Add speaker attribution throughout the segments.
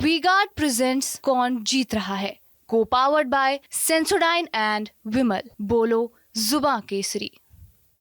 Speaker 1: V-Guard presents कौन जीत रहा है, को पावर्ड बाय सेंसोडाइन एंड विमल। बोलो जुबां केसरी।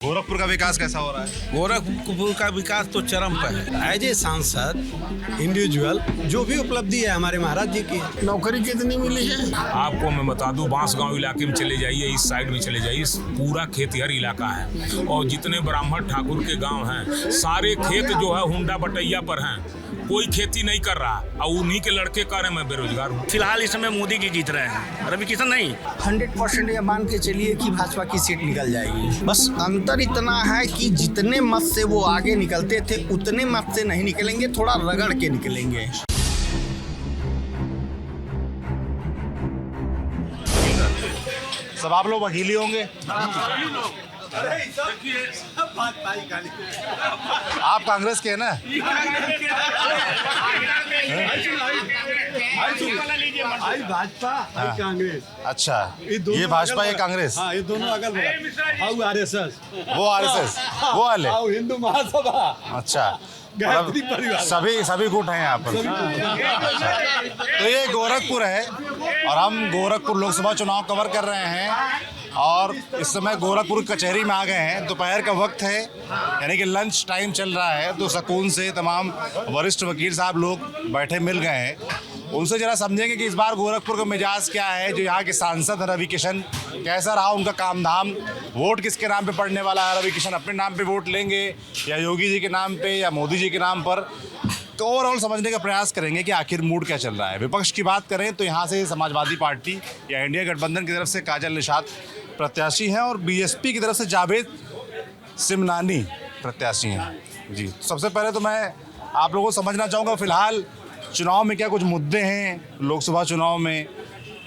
Speaker 2: गोरखपुर का विकास कैसा हो रहा है?
Speaker 3: गोरखपुर का विकास तो चरम पर है। एज ए सांसद इंडिविजुअल जो भी उपलब्धि है हमारे महाराज जी की।
Speaker 4: नौकरी कितनी मिली है
Speaker 5: आपको मैं बता दूं, बांसगांव इलाके में चले जाइए, इस साइड में चले जाइए, पूरा खेतिहर इलाका है और जितने ब्राह्मण ठाकुर के गांव हैं सारे खेत जो है हुंडा बटैया पर हैं, कोई खेती नहीं कर रहा और उन्हीं के लड़के कह रहे मैं बेरोजगार हूँ।
Speaker 6: फिलहाल इस समय मोदी जी जीत रहे हैं, रवि किशन नहीं।
Speaker 3: 100% ये मान के चलिए कि भाजपा की सीट निकल जाएगी। बस अंतर इतना है कि जितने मत से वो आगे निकलते थे उतने मत से नहीं निकलेंगे, थोड़ा रगड़ के निकलेंगे।
Speaker 2: सब आप लोग वकीली होंगे? आप कांग्रेस के हैं ना?
Speaker 3: भाजपा कांग्रेस।
Speaker 2: अच्छा, ये भाजपा ये कांग्रेस,
Speaker 3: हाँ, ये दोनों अगल बगल। आरएसएस,
Speaker 2: वो आरएसएस, वो वाले।
Speaker 3: हिंदू महासभा।
Speaker 2: अच्छा, मतलब सभी गुट हैं यहाँ पर। तो ये गोरखपुर है और हम गोरखपुर लोकसभा चुनाव कवर कर रहे हैं और इस समय गोरखपुर कचहरी में आ गए हैं। दोपहर का वक्त है, यानी कि लंच टाइम चल रहा है, तो सुकून से तमाम वरिष्ठ वकील साहब लोग बैठे मिल गए हैं। उनसे जरा समझेंगे कि इस बार गोरखपुर का मिजाज क्या है। जो यहाँ के सांसद रवि किशन, कैसा रहा उनका काम धाम, वोट किसके नाम पे पड़ने वाला है? रवि किशन अपने नाम पे वोट लेंगे या योगी जी के नाम पे या मोदी जी के नाम पर? तो ओवरऑल समझने का प्रयास करेंगे कि आखिर मूड क्या चल रहा है। विपक्ष की बात करें तो यहाँ से समाजवादी पार्टी या इंडिया गठबंधन की तरफ से काजल निषाद प्रत्याशी हैं और बीएसपी की तरफ से जावेद सिमनानी प्रत्याशी हैं। जी, सबसे पहले तो मैं आप लोगों को समझना चाहूँगा फिलहाल चुनाव में क्या कुछ मुद्दे हैं लोकसभा चुनाव में,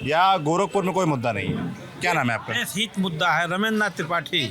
Speaker 2: या गोरखपुर में कोई मुद्दा नहीं है? क्या नाम है आपका?
Speaker 3: हित मुद्दा है रमेंद्र नाथ त्रिपाठी।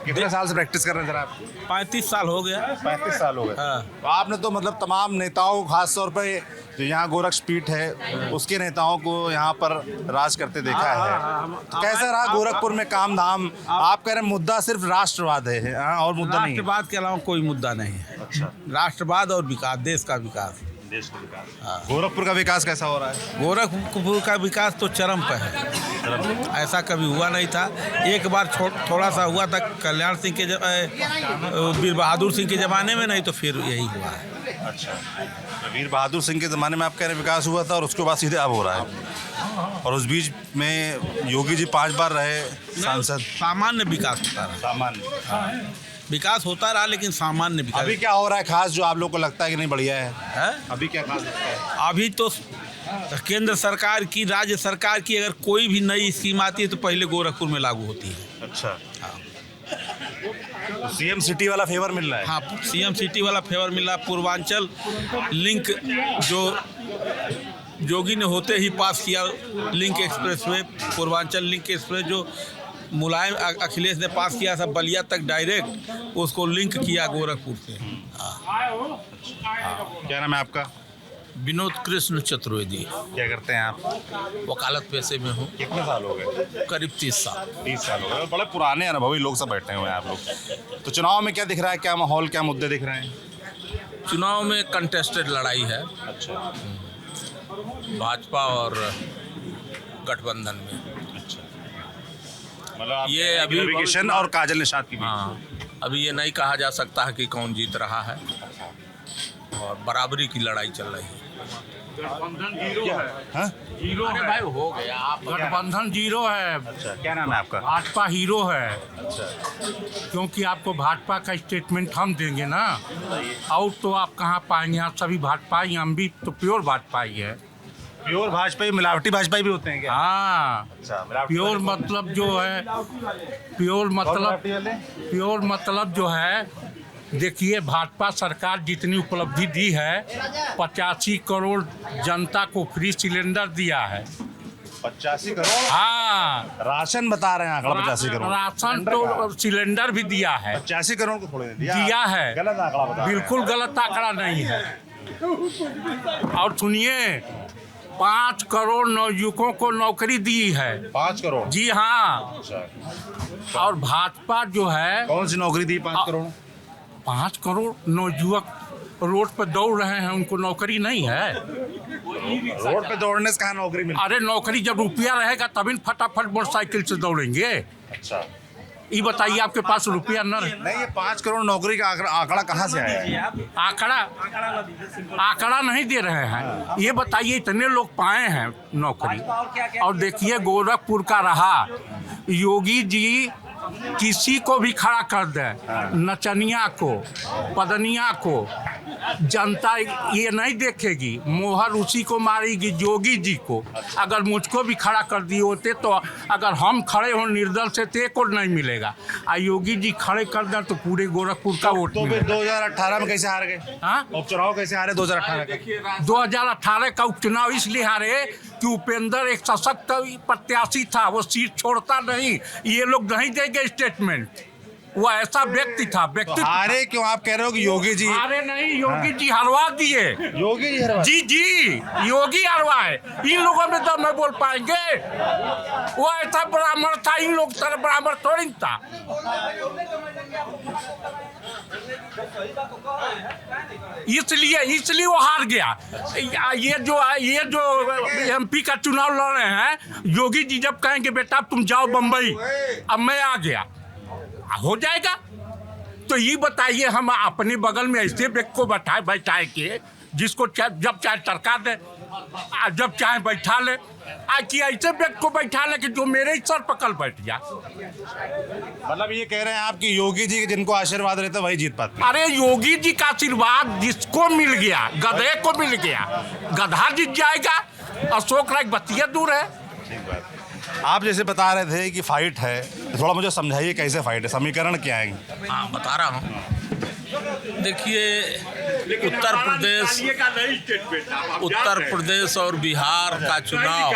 Speaker 2: कितने साल से प्रैक्टिस कर रहे हैं सर आप?
Speaker 3: 35 साल हो गया।
Speaker 2: 35 साल हो गए।
Speaker 3: हाँ।
Speaker 2: तो आपने तो मतलब तमाम नेताओं, खास तौर पे जो यहाँ गोरक्ष पीठ है उसके नेताओं को यहाँ पर राज करते देखा है। तो कैसा रहा गोरखपुर में काम धाम? आप कह रहे हैं मुद्दा सिर्फ राष्ट्रवाद है, और मुद्दा नहीं है?
Speaker 3: राष्ट्रवाद के अलावा कोई मुद्दा नहीं है।
Speaker 2: अच्छा,
Speaker 3: राष्ट्रवाद और विकास, देश का विकास।
Speaker 2: गोरखपुर का विकास कैसा हो रहा है?
Speaker 3: गोरखपुर का विकास तो चरम पर है। ऐसा कभी हुआ नहीं था। एक बार थोड़ा सा हुआ था कल्याण सिंह के वीर बहादुर सिंह के ज़माने में, नहीं तो फिर यही हुआ है।
Speaker 2: अच्छा, वीर बहादुर सिंह के ज़माने में आप कह रहे हैं विकास हुआ था और उसके बाद सीधे अब हो रहा है, और उस बीच में योगी जी 5 बार रहे सांसद।
Speaker 3: सामान्य विकास होता रहा।
Speaker 2: सामान्य
Speaker 3: विकास होता रहा लेकिन सामान्य विकास।
Speaker 2: अभी क्या हो रहा है खास जो आप लोग को लगता है कि नहीं बढ़िया है? अभी क्या खास लगता है?
Speaker 3: अभी तो केंद्र सरकार की, राज्य सरकार की अगर कोई भी नई स्कीम आती है तो पहले गोरखपुर में लागू होती है।
Speaker 2: अच्छा, तो सीएम सिटी वाला फेवर मिल रहा है?
Speaker 3: हाँ, सीएम सिटी वाला फेवर मिल रहा है। पूर्वांचल लिंक जो योगी ने होते ही पास किया, link expressway, Purvanchal link express जो मुलायम अखिलेश ने पास किया था बलिया तक डायरेक्ट, उसको लिंक किया गोरखपुर से।
Speaker 2: क्या नाम है आपका?
Speaker 3: विनोद कृष्ण चतुर्वेदी।
Speaker 2: क्या करते हैं आप?
Speaker 3: वकालत पेशे में हूँ।
Speaker 2: कितने साल हो गए?
Speaker 3: करीब 30 साल।
Speaker 2: 30 साल हो गए। बड़े पुराने अनुभवी लोग सब बैठे हुए हैं आप लोग। तो चुनाव में क्या दिख रहा है, क्या माहौल, क्या मुद्दे दिख रहे हैं?
Speaker 3: चुनाव में कंटेस्टेड लड़ाई है।
Speaker 2: अच्छा,
Speaker 3: भाजपा और गठबंधन में।
Speaker 2: मतलब
Speaker 3: ये अभी
Speaker 2: रवि किशन और काजल निषाद की।
Speaker 3: हाँ, अभी ये नहीं कहा जा सकता है कि कौन जीत रहा है और बराबरी की लड़ाई चल रही है।
Speaker 4: गठबंधन जीरो है।
Speaker 2: हाँ?
Speaker 4: जीरो है भाई, हो गया। आप गठबंधन जीरो है।
Speaker 2: अच्छा, क्या नाम है आपका?
Speaker 4: भाजपा हीरो है।
Speaker 2: अच्छा,
Speaker 4: क्योंकि आपको भाजपा का स्टेटमेंट हम देंगे ना, और तो आप कहाँ पाएंगे? आप सभी भाजपा ही, हम भी तो प्योर भाजपा ही है।
Speaker 2: प्योर भाजपा ही, मिलावटी भाजपा भी होते हैं क्या?
Speaker 4: हाँ,
Speaker 2: अच्छा,
Speaker 4: प्योर मतलब जो है, प्योर मतलब जो है, देखिए भाजपा सरकार जितनी उपलब्धि दी है, 85 करोड़ जनता को फ्री सिलेंडर दिया है।
Speaker 2: 85 करोड़?
Speaker 6: हाँ,
Speaker 2: राशन बता रहे हैं आंकड़ा 85 करोड़।
Speaker 6: राशन तो सिलेंडर भी दिया है,
Speaker 2: 85 करोड़ को थोड़े
Speaker 6: दिया है।
Speaker 2: गलत आंकड़ा बता रहे हैं।
Speaker 6: बिल्कुल गलत आंकड़ा नहीं है। और सुनिए, 5 करोड़ नवयुवकों को नौकरी दी है।
Speaker 2: 5 करोड़?
Speaker 6: जी हाँ।
Speaker 2: अच्छा,
Speaker 6: और भाजपा जो है,
Speaker 2: कौन सी नौकरी दी 5 करोड़?
Speaker 6: 5 करोड़ नवयुवक रोड पे दौड़ रहे हैं उनको नौकरी नहीं है।
Speaker 2: रोड पे दौड़ने से कहाँ नौकरी मिलती?
Speaker 6: अरे नौकरी जब रुपया रहेगा तभी फटाफट मोटरसाइकिल से दौड़ेंगे।
Speaker 2: अच्छा,
Speaker 6: ये बताइए आपके पास रुपया न रहे।
Speaker 2: नहीं, ये 5 करोड़ नौकरी का आंकड़ा कहाँ से आया है?
Speaker 6: आंकड़ा नहीं दे रहे हैं। ये बताइए इतने लोग पाए हैं नौकरी, और देखिए गोरखपुर का रहा, योगी जी किसी को भी खड़ा कर दे, नचनिया को, पदनिया को, जनता ये नहीं देखेगी, मोहर उसी को मारेगी, योगी जी को। अगर मुझको भी खड़ा कर दिए होते तो अगर हम खड़े हो निर्दल से तो एक और नहीं मिलेगा, और योगी जी खड़े कर दें तो पूरे गोरखपुर का वोट
Speaker 2: तो फिर 2018 में कैसे हार गए?
Speaker 6: हाँ,
Speaker 2: उपचुनाव कैसे हारे 2018 का?
Speaker 6: 2018 का उपचुनाव इसलिए हारे कि उपेंद्र एक सशक्त प्रत्याशी था, वो सीट छोड़ता नहीं। ये लोग नहीं देंगे स्टेटमेंट, वो ऐसा व्यक्ति था। व्यक्ति
Speaker 2: हारे क्यों? आप कह रहे हो कि योगी जी
Speaker 6: हारे नहीं, योगी जी हरवा दिए।
Speaker 2: योगी जी हरवा?
Speaker 6: जी योगी हरवाए। इन लोगों में तो मैं बोल पाएंगे, वो ऐसा ब्राह्मण था, इन लोग तरह ब्राह्मण थोड़ी था। इसलिए वो हार गया। ये जो MP का चुनाव लड़ रहे हैं, योगी जी जब कहेंगे बेटा तुम जाओ बम्बई, अब मैं आ गया, हो जाएगा। तो ये बताइए, हम अपने बगल में ऐसे व्यक्ति को बैठाए के जिसको जब चाहे टरका दे, जब चाहे बैठा ले, कि ऐसे व्यक्ति को बैठा ले कि जो मेरे ही सर पर कल बैठ जा।
Speaker 2: मतलब ये कह रहे हैं आप कि योगी जी जिनको आशीर्वाद रहता है वही जीत पाते?
Speaker 6: अरे योगी जी का आशीर्वाद जिसको मिल गया, गधे को मिल गया, गधा जीत जाएगा। अशोक राय बतिया दूर है।
Speaker 2: ठीक बात। आप जैसे बता रहे थे कि फाइट है, थोड़ा मुझे समझाइए कैसे फाइट है, समीकरण क्या है?
Speaker 3: हाँ, बता रहा हूँ। देखिए, उत्तर प्रदेश और बिहार का चुनाव,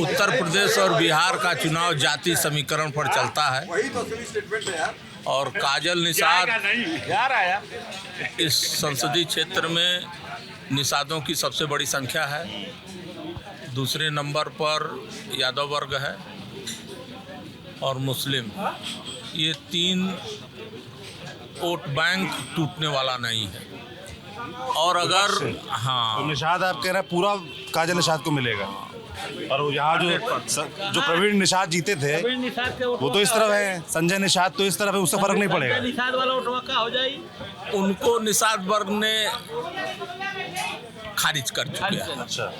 Speaker 3: उत्तर प्रदेश और बिहार का चुनाव जाति समीकरण पर चलता है, और काजल निषाद इस संसदीय क्षेत्र में निषादों की सबसे बड़ी संख्या है। दूसरे नंबर पर यादव वर्ग है और मुस्लिम। ये 3 वोट बैंक टूटने वाला नहीं है। और अगर हाँ,
Speaker 2: तो निषाद आप कह रहे हैं पूरा काजल निषाद को मिलेगा, और यहाँ जो प्रवीण निषाद जीते थे वो तो इस तरफ है, संजय निषाद तो इस तरफ है, उससे फर्क नहीं पड़ेगा।
Speaker 3: निषाद वाला वोट हो जाए, उनको निषाद वर्ग ने खारिज कर चुके हैं।
Speaker 2: अच्छा,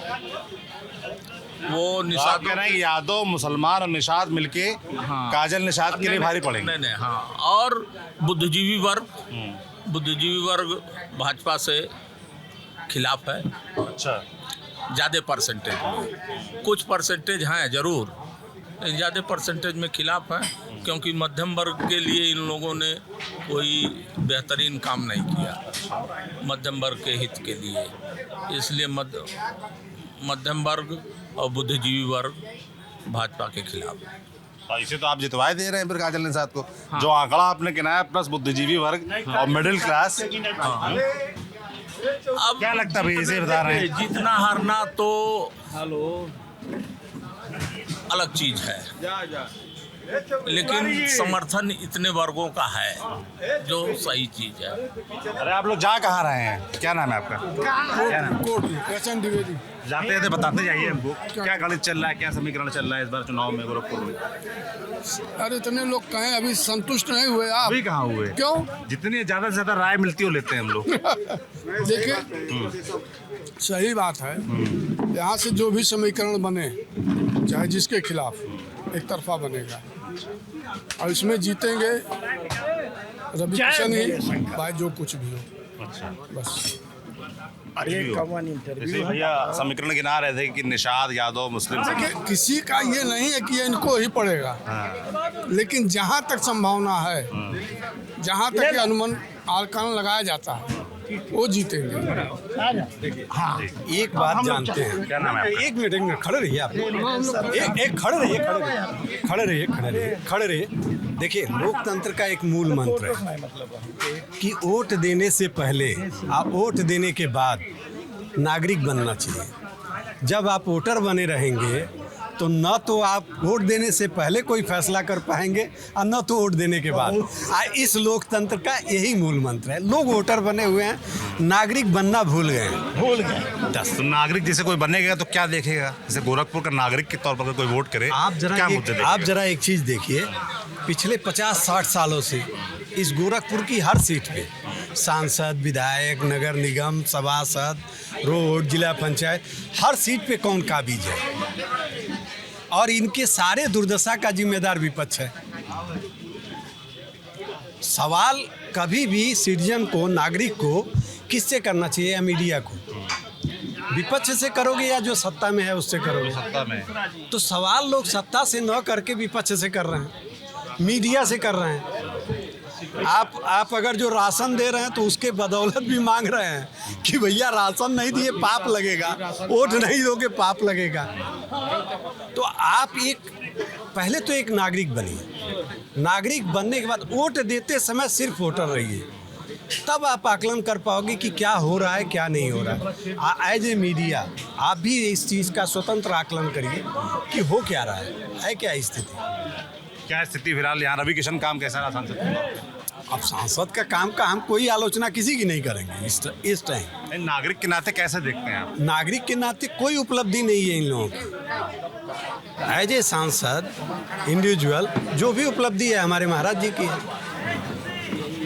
Speaker 3: वो निषाद
Speaker 2: कह रहे हैं कि यादव, मुसलमान और निषाद मिलके काजल निषाद के लिए भारी पड़ेंगे।
Speaker 3: नहीं, हाँ। और बुद्धिजीवी वर्ग भाजपा से खिलाफ है।
Speaker 2: अच्छा,
Speaker 3: ज़्यादा परसेंटेज में, कुछ परसेंटेज हैं जरूर, ज़्यादा परसेंटेज में खिलाफ है, क्योंकि मध्यम वर्ग के लिए इन लोगों ने कोई बेहतरीन काम नहीं किया मध्यम वर्ग के हित के लिए। इसलिए मध्यम वर्ग और बुद्धिजीवी वर्ग भाजपा के खिलाफ है।
Speaker 2: इसे तो आप जितवाए दे रहे हैं फिर काजल निषाद को। हाँ। जो आंकड़ा आपने गिनाया प्लस बुद्धिजीवी वर्ग और मिडिल क्लास, अब क्या लगता है भाई, इसे बता रहे हैं?
Speaker 3: जीतना हारना तो अलग चीज है, लेकिन समर्थन इतने वर्गों का है जो सही चीज है।
Speaker 2: अरे आप लोग जा कहाँ रहे हैं? क्या नाम है आपका? जाते थे, बताते जाइए हमको क्या गणित चल रहा है, क्या समीकरण चल रहा है इस बार चुनाव में गोरखपुर में?
Speaker 7: अरे इतने लोग कहें अभी संतुष्ट नहीं हुए आप?
Speaker 2: अभी कहाँ हुए?
Speaker 7: क्यों?
Speaker 2: जितनी ज्यादा से ज्यादा राय मिलती हो लेते हैं हम लोग।
Speaker 7: देखिए, सही बात है, यहाँ से जो भी समीकरण बने, चाहे जिसके खिलाफ, एक तरफा बनेगा, और इसमें जीतेंगे रवि किशन ही, भाई जो कुछ भी हो।
Speaker 2: अच्छा,
Speaker 7: बस।
Speaker 2: जैसे भैया समीकरण गिना रहे थे कि निषाद, यादव, मुस्लिम,
Speaker 7: किसी का ये नहीं है कि ये इनको ही पड़ेगा। हाँ। लेकिन जहाँ तक संभावना है, जहाँ तक ये अनुमान आकलन लगाया जाता है, वो जीतेंगे।
Speaker 8: हाँ, एक बात जानते हैं।
Speaker 2: क्या नाम है?
Speaker 8: एक मिनट खड़े रहिए आप। एक खड़े रहिए। देखिए, लोकतंत्र का एक मूल मंत्र है कि वोट देने से पहले, आप वोट देने के बाद नागरिक बनना चाहिए। जब आप वोटर बने रहेंगे तो न तो आप वोट देने से पहले कोई फैसला कर पाएंगे और न तो वोट देने के बाद। इस लोकतंत्र का यही मूल मंत्र है। लोग वोटर बने हुए हैं, नागरिक बनना भूल गए
Speaker 2: तो नागरिक जैसे कोई बनेगा तो क्या देखेगा? जैसे गोरखपुर का नागरिक के तौर पर कोई वोट करे,
Speaker 8: आप जरा एक चीज़ देखिए, पिछले 50-60 सालों से इस गोरखपुर की हर सीट पे सांसद, विधायक, नगर निगम, सभासद, रोड, जिला पंचायत, हर सीट पे कौन काबिज है और इनके सारे दुर्दशा का जिम्मेदार विपक्ष है। सवाल कभी भी सिटीजन को, नागरिक को किससे करना चाहिए? या मीडिया को? विपक्ष से करोगे या जो सत्ता में है उससे करोगे?
Speaker 2: सत्ता में।
Speaker 8: तो सवाल लोग सत्ता से न करके विपक्ष से कर रहे हैं, मीडिया से कर रहे हैं। आप अगर जो राशन दे रहे हैं तो उसके बदौलत भी मांग रहे हैं कि भैया राशन नहीं दिए पाप लगेगा, वोट नहीं दोगे पाप लगेगा। तो आप पहले तो एक नागरिक बनिए, नागरिक बनने के बाद वोट देते समय सिर्फ वोटर रहिए, तब आप आकलन कर पाओगे कि क्या हो रहा है क्या नहीं हो रहा है। एज ए मीडिया आप भी इस चीज़ का स्वतंत्र आकलन करिए कि हो क्या रहा है क्या स्थिति।
Speaker 2: क्या स्थिति फिलहाल यहाँ? रवि किशन काम कैसा रहा सांसद?
Speaker 8: अब सांसद का काम का हम कोई आलोचना किसी की नहीं करेंगे इस टाइम।
Speaker 2: नागरिक के नाते कैसे देखते हैं आप?
Speaker 8: नागरिक के नाते कोई उपलब्धि नहीं है इन लोगों की। एज ए सांसद इंडिविजुअल जो भी उपलब्धि है हमारे महाराज जी की है।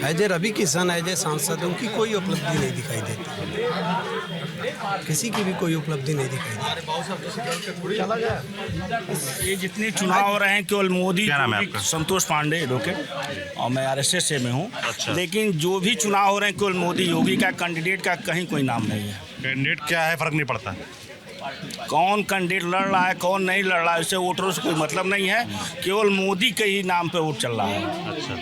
Speaker 8: As a Ravi Kishan, as a सांसद उनकी कोई उपलब्धि नहीं दिखाई देती, किसी की भी कोई उपलब्धि नहीं दिखाई देती।
Speaker 9: ये जितने चुनाव हो रहे हैं केवल मोदी,
Speaker 2: क्या नाम है आपका?
Speaker 9: संतोष पांडे एडवोकेट, और मैं RSS से में हूँ।
Speaker 2: अच्छा।
Speaker 9: लेकिन जो भी चुनाव हो रहे हैं केवल मोदी योगी का कैंडिडेट का कहीं कोई नाम नहीं है।
Speaker 2: कैंडिडेट क्या है फर्क नहीं पड़ता,
Speaker 9: कौन कैंडिडेट लड़ रहा है कौन नहीं लड़ रहा है इससे वोटरों से कोई मतलब नहीं है, केवल मोदी के ही नाम पे वोट चल रहा है।
Speaker 2: अच्छा,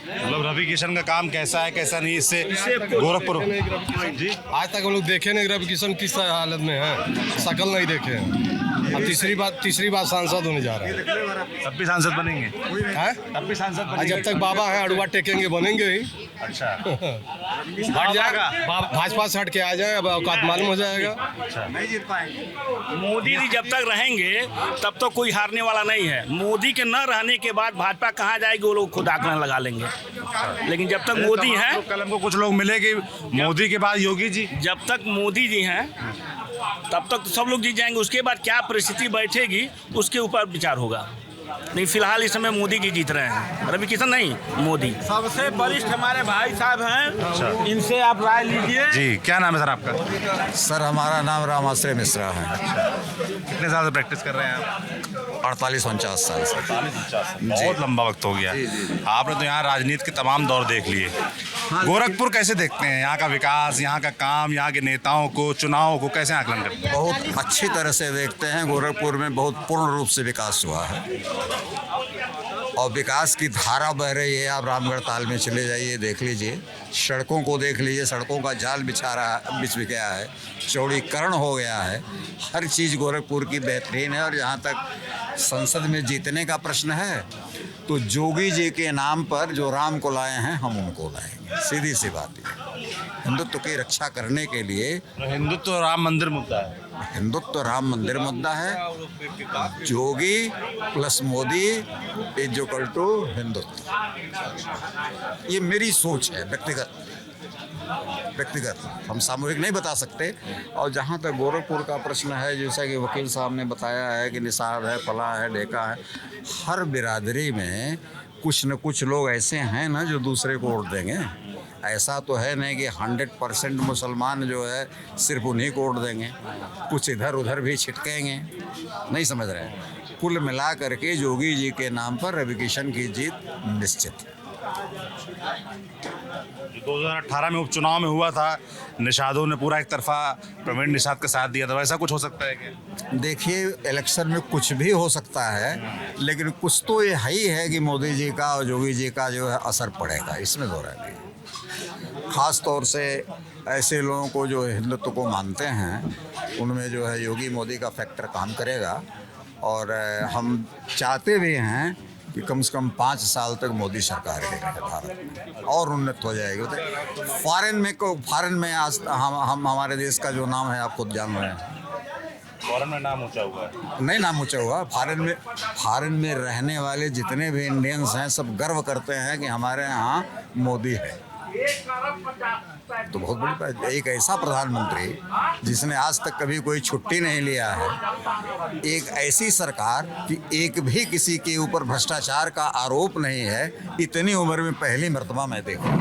Speaker 2: मतलब रवि किशन का काम कैसा है कैसा नहीं, इससे गोरखपुर जी
Speaker 7: आज तक हम लोग देखे नहीं रवि किशन किस हालत में है, शकल नहीं देखे हैं। अब तीसरी बार सांसद होने जा रहे हैं।
Speaker 2: तब भी सांसद बनेंगे? तब भी सांसद बनेंगे?
Speaker 7: जब तक बाबा है अड़ुआ टेकेंगे बनेंगे ही।
Speaker 2: अच्छा,
Speaker 7: हट जाएगा, भाजपा से हट के आ जाए, अब औकात मालूम हो जाएगा।
Speaker 2: अच्छा, नहीं जीत पाएंगे।
Speaker 9: मोदी जी जब तक रहेंगे तब तो कोई हारने वाला नहीं है। मोदी के न रहने के बाद भाजपा कहाँ जाएगी वो लोग खुद आकलन लगा लेंगे। लेकिन जब तक मोदी हैं,
Speaker 2: कल हमको कुछ लोग मिले कि मोदी के बाद योगी जी,
Speaker 9: जब तक मोदी जी हैं तब तक तो सब लोग जीत जाएंगे। उसके बाद क्या परिस्थिति बैठेगी उसके ऊपर विचार होगा। नहीं, फिलहाल इस समय मोदी जी जीत रहे हैं, रवि किशन नहीं, मोदी। सबसे वरिष्ठ हमारे भाई साहब हैं, इनसे आप राय लीजिए।
Speaker 2: जी क्या नाम है सर आपका?
Speaker 10: सर हमारा नाम रामाश्रय मिश्रा है।
Speaker 2: कितने साल से प्रैक्टिस कर रहे हैं आप?
Speaker 10: 48-49 साल से।
Speaker 2: 48-49 बहुत लंबा वक्त हो गया। आपने तो यहाँ राजनीति के तमाम दौर देख लिए। गोरखपुर कैसे देखते हैं? यहाँ का विकास, यहाँ का काम, यहाँ के नेताओं को, चुनाव को कैसे आकलन करते हैं?
Speaker 10: बहुत अच्छी तरह से देखते हैं। गोरखपुर में बहुत पूर्ण रूप से विकास हुआ है और विकास की धारा बह रही है। आप रामगढ़ ताल में चले जाइए, देख लीजिए, सड़कों को देख लीजिए, सड़कों का जाल बिछ गया है, चौड़ीकरण हो गया है, हर चीज़ गोरखपुर की बेहतरीन है। और जहाँ तक संसद में जीतने का प्रश्न है तो जोगी जी के नाम पर जो राम को लाए हैं हम उनको लाएंगे, सीधी सी बात है। हिंदुत्व की रक्षा करने के लिए
Speaker 2: हिंदुत्व राम मंदिर मुद्दा है,
Speaker 10: हिंदुत्व राम मंदिर मुद्दा है। Jogi plus Modi equal to Hindutva, ये मेरी सोच है व्यक्तिगत, हम सामूहिक नहीं बता सकते। और जहाँ तक गोरखपुर का प्रश्न है, जैसा कि वकील साहब ने बताया है कि निषाद है, फला है, ढेका है, हर बिरादरी में कुछ न कुछ लोग ऐसे हैं ना जो दूसरे को वोट देंगे। ऐसा तो है नहीं कि 100% मुसलमान जो है सिर्फ उन्हीं को वोट देंगे, कुछ इधर उधर भी छिटकेंगे, नहीं समझ रहे हैं। कुल मिला करके जोगी जी के नाम पर रवि किशन की जीत निश्चित।
Speaker 2: 2018 में उपचुनाव में हुआ था, निषादों ने पूरा एक तरफा प्रवीण निषाद का साथ दिया था, वैसा कुछ हो सकता है क्या?
Speaker 10: देखिए, इलेक्शन में कुछ भी हो सकता है, लेकिन कुछ तो ये ही है कि मोदी जी का और जोगी जी का जो है असर पड़ेगा, इसमें दो राय नहीं। ख़ास तौर से ऐसे लोगों को जो हिंदुत्व को मानते हैं उनमें जो है योगी मोदी का फैक्टर काम करेगा। और हम चाहते भी हैं कि कम से कम 5 साल तक मोदी सरकार ही रहे भारत में और उन्नत हो जाएगी। फॉरेन में आज हम हमारे देश का जो नाम है आप खुद जान रहे हैं,
Speaker 2: फॉरेन में नाम ऊंचा हुआ है।
Speaker 10: नहीं नाम ऊंचा हुआ, फॉरेन में रहने वाले जितने भी इंडियंस हैं सब गर्व करते हैं कि हमारे यहाँ मोदी है। तो बहुत बड़ी बात, एक ऐसा प्रधानमंत्री जिसने आज तक कभी कोई छुट्टी नहीं लिया है, एक ऐसी सरकार कि एक भी किसी के ऊपर भ्रष्टाचार का आरोप नहीं है, इतनी उम्र में पहली मर्तबा मैं देखूं,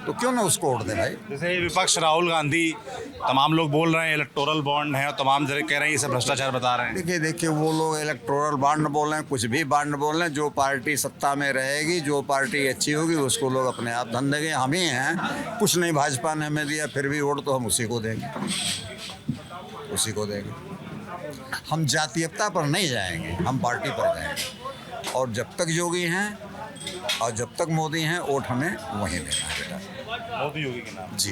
Speaker 10: तो क्यों ना उसको वोट दें भाई।
Speaker 2: जैसे विपक्ष राहुल गांधी, तमाम लोग बोल रहे हैं इलेक्टोरल बॉन्ड है और तमाम जगह कह रहे हैं ये सब भ्रष्टाचार बता रहे हैं।
Speaker 10: देखिए वो लोग इलेक्टोरल बॉन्ड बोल रहे हैं, कुछ भी बॉन्ड बोल रहे हैं, जो पार्टी सत्ता में रहेगी, जो पार्टी अच्छी होगी उसको लोग अपने आप धन देंगे। हम ही हैं, कुछ नहीं भाजपा ने हमें दिया फिर भी वोट तो हम उसी को देंगे, उसी को देंगे। हम जातीयता पर नहीं जाएंगे, हम पार्टी पर जाएंगे। और जब तक योगी हैं और जब तक मोदी हैं, वोट हमें वहीं देना है बेटा।
Speaker 2: मोदी योगी के नाम
Speaker 10: जी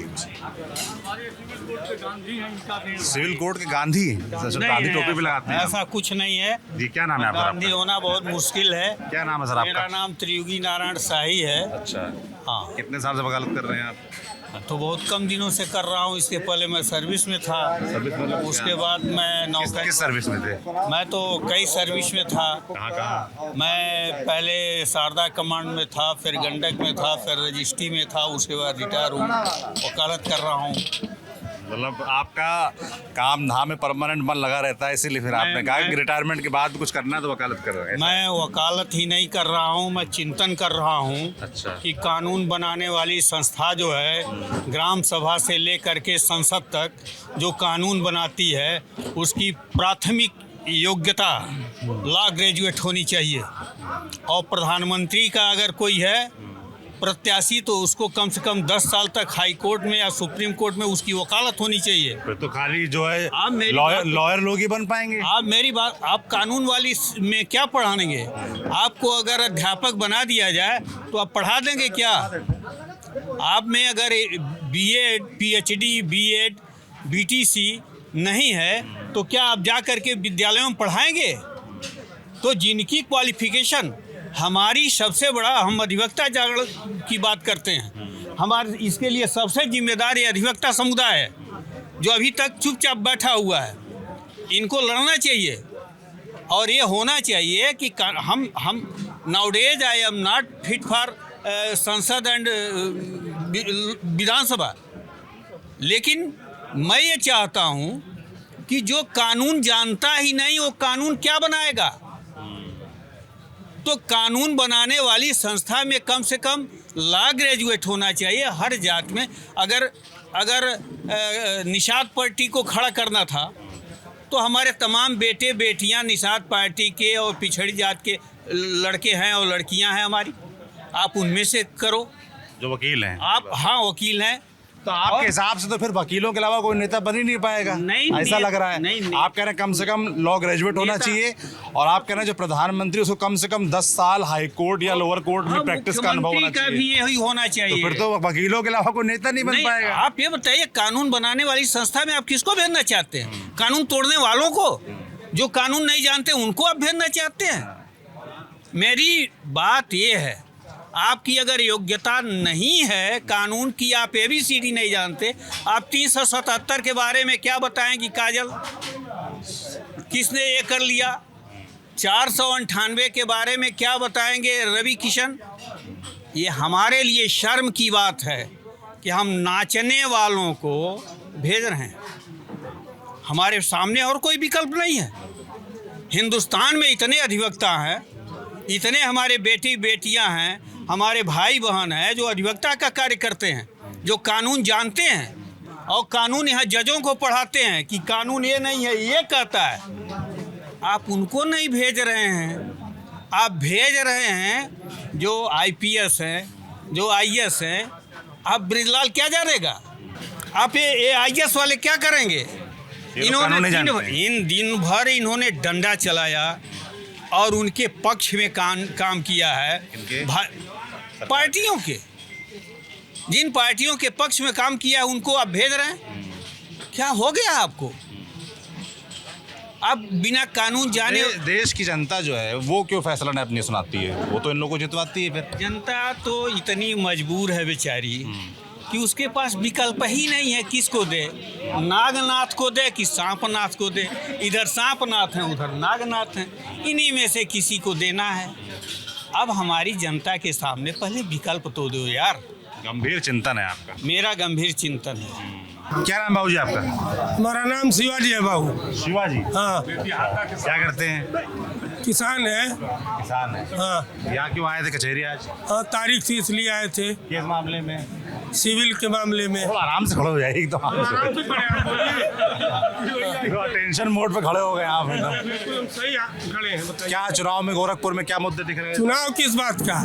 Speaker 2: सिविल कोड के गांधी, गांधी टोपी भी लगाते हैं।
Speaker 9: ऐसा कुछ नहीं है
Speaker 2: जी। क्या नाम है आपका?
Speaker 9: गांधी होना बहुत मुश्किल है।
Speaker 2: क्या नाम है सर आपका?
Speaker 9: मेरा नाम त्रियुगी नारायण शाही है।
Speaker 2: अच्छा,
Speaker 9: हाँ।
Speaker 2: कितने साल से वकालत कर रहे हैं आप?
Speaker 9: तो बहुत कम दिनों से कर रहा हूँ। इसके पहले मैं सर्विस में था।
Speaker 2: सर्विस में?
Speaker 9: उसके बाद मैं नौकरी।
Speaker 2: किस सर्विस में थे?
Speaker 9: मैं तो कई सर्विस में था।
Speaker 2: कहाँ?
Speaker 9: मैं पहले शारदा कमांड में था, फिर गंडक में था, फिर रजिस्ट्री में था, उसके बाद रिटायर हूँ, वकालत कर रहा हूँ।
Speaker 2: मतलब आपका काम धाम में परमानेंट मन लगा रहता है, इसीलिए फिर आपने कहा कि रिटायरमेंट के बाद कुछ करना है तो वकालत कर रहे हैं।
Speaker 9: मैं वकालत ही नहीं कर रहा हूँ, मैं चिंतन कर रहा हूँ।
Speaker 2: अच्छा।
Speaker 9: कि कानून बनाने वाली संस्था जो है, ग्राम सभा से लेकर के संसद तक जो कानून बनाती है, उसकी प्राथमिक योग्यता लॉ ग्रेजुएट होनी चाहिए। और प्रधानमंत्री का अगर कोई है प्रत्याशी, तो उसको कम से कम 10 साल तक हाई कोर्ट में या सुप्रीम कोर्ट में उसकी वकालत होनी चाहिए।
Speaker 2: फिर तो खाली जो है
Speaker 9: आप
Speaker 2: लॉयर लोग ही बन पाएंगे।
Speaker 9: आप मेरी बात, आप कानून वाली में क्या पढ़ाएंगे? आपको अगर अध्यापक बना दिया जाए तो आप पढ़ा देंगे क्या? आप में अगर बीएड, पीएचडी, बीएड, बीटीसी नहीं है तो क्या आप जा करके विद्यालयों में पढ़ाएंगे? तो जिनकी क्वालिफिकेशन, हमारी सबसे बड़ा, हम अधिवक्ता जागरण की बात करते हैं, हमारे इसके लिए सबसे जिम्मेदार ये अधिवक्ता समुदाय है जो अभी तक चुपचाप बैठा हुआ है। इनको लड़ना चाहिए और ये होना चाहिए कि हम nowadays I am not fit for संसद एंड विधानसभा, लेकिन मैं ये चाहता हूँ कि जो कानून जानता ही नहीं वो कानून क्या बनाएगा? तो कानून बनाने वाली संस्था में कम से कम लॉ ग्रेजुएट होना चाहिए हर जात में। अगर निषाद पार्टी को खड़ा करना था तो हमारे तमाम बेटे बेटियां निषाद पार्टी के और पिछड़ी जात के लड़के हैं और लड़कियां हैं हमारी, आप उनमें से करो
Speaker 2: जो वकील हैं
Speaker 9: आप। हाँ, वकील हैं।
Speaker 2: तो आपके हिसाब से तो फिर वकीलों के अलावा कोई नेता बन ही नहीं पाएगा।
Speaker 9: नहीं,
Speaker 2: ऐसा लग रहा है।
Speaker 9: नहीं।
Speaker 2: आप कह रहे हैं कम से कम लॉ ग्रेजुएट होना चाहिए, और आप कह रहे हैं जो प्रधानमंत्री उसको कम से कम 10 साल हाई कोर्ट या लोअर कोर्ट में प्रैक्टिस का अनुभव होना चाहिए।
Speaker 9: भी यही होना चाहिए।
Speaker 2: तो फिर तो वकीलों के अलावा कोई नेता नहीं बन पाएगा।
Speaker 9: आप ये बताइए, कानून बनाने वाली संस्था में आप किसको भेजना चाहते हैं? कानून तोड़ने वालों को? जो कानून नहीं जानते उनको आप भेजना चाहते हैं? मेरी बात ये है, आपकी अगर योग्यता नहीं है कानून की, आप ABCD नहीं जानते, आप 377 के बारे में क्या बताएंगी? काजल किसने ये कर लिया? 498 के बारे में क्या बताएंगे? रवि किशन। ये हमारे लिए शर्म की बात है कि हम नाचने वालों को भेज रहे हैं। हमारे सामने और कोई विकल्प नहीं है। हिंदुस्तान में इतने अधिवक्ता हैं, इतने हमारे बेटी बेटियां हैं, हमारे भाई बहन हैं जो अधिवक्ता का कार्य करते हैं, जो कानून जानते हैं और कानून यहाँ जजों को पढ़ाते हैं कि कानून ये नहीं है, ये कहता है। आप उनको नहीं भेज रहे हैं, आप भेज रहे हैं जो IPS हैं, जो IS हैं। आप ब्रिजलाल क्या जानेगा? आप ये IS वाले क्या करेंगे? इन्होंने दिन भर इन्होंने डंडा चलाया और उनके पक्ष में काम किया है। पार्टियों के, जिन पार्टियों के पक्ष में काम किया है उनको आप भेज रहे हैं। क्या हो गया आपको? आप बिना कानून जाने।
Speaker 2: देश की जनता जो है वो क्यों फैसला नहीं अपनी सुनाती है? वो तो इन लोगों को जितवाती है। फिर
Speaker 9: जनता तो इतनी मजबूर है बेचारी
Speaker 11: कि उसके पास विकल्प ही नहीं है। किसको दे, नागनाथ को दे कि सांपनाथ को दे। इधर सांपनाथ हैं, उधर नागनाथ हैं, इन्हीं में से किसी को देना है। अब हमारी जनता के सामने पहले विकल्प तो दो यार।
Speaker 2: गंभीर चिंतन है आपका।
Speaker 11: मेरा गंभीर चिंतन है।
Speaker 2: क्या नाम बाबू जी आपका?
Speaker 12: हमारा नाम शिवाजी है बाबू।
Speaker 2: शिवाजी?
Speaker 12: हाँ।
Speaker 2: क्या करते हैं?
Speaker 12: किसान है।
Speaker 2: किसान है?
Speaker 12: हाँ।
Speaker 2: यहाँ क्यों आए थे कचहरी आज?
Speaker 12: हाँ, तारीख थी इसलिए आए थे।
Speaker 2: किस मामले में?
Speaker 12: सिविल के मामले में।
Speaker 2: थोड़ा आराम से खड़े हो जाइए एकदम। टेंशन मोड पे खड़े हो गए आप एकदम।
Speaker 12: सही खड़े हैं।
Speaker 2: क्या चुनाव में गोरखपुर में क्या मुद्दे दिख रहे हैं?
Speaker 12: चुनाव किस बात का?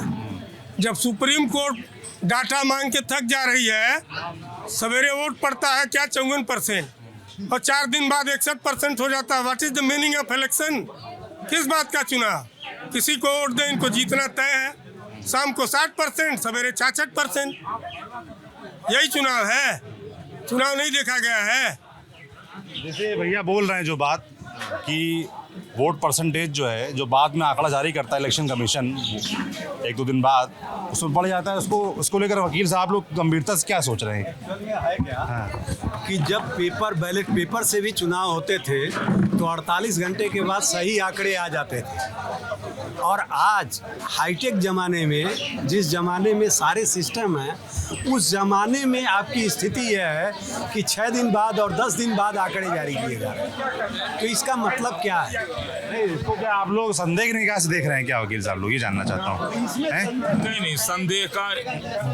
Speaker 12: जब सुप्रीम कोर्ट डाटा मांग के थक जा रही है, सवेरे वोट पड़ता है क्या 54% और 4 दिन बाद 61% हो जाता है। What is the meaning of election? किस बात का चुनाव? किसी को वोट दें, इनको जीतना तय है। शाम को 60%, सवेरे 66%। यही चुनाव है? चुनाव नहीं देखा गया है।
Speaker 2: जैसे भैया बोल रहे हैं जो बात कि वोट परसेंटेज जो है, जो बाद में आंकड़ा जारी करता है इलेक्शन कमीशन 1-2 दिन बाद, उसमें बढ़ जाता है। उसको लेकर वकील साहब लोग गंभीरता से क्या सोच रहे हैं?
Speaker 8: है क्या कि जब बैलेट पेपर से भी चुनाव होते थे तो 48 घंटे के बाद सही आंकड़े आ जाते थे। और आज हाईटेक ज़माने में, जिस ज़माने में सारे सिस्टम हैं, उस ज़माने में आपकी स्थिति यह है कि 6 दिन बाद और 10 दिन बाद आंकड़े जारी किए जा रहे हैं। तो इसका मतलब क्या है?
Speaker 2: नहीं, इसको क्या आप लोग संदेह की निगाह से देख रहे हैं क्या वकील साहब लोग? ये जानना चाहता हूँ।
Speaker 5: नहीं, संदेह का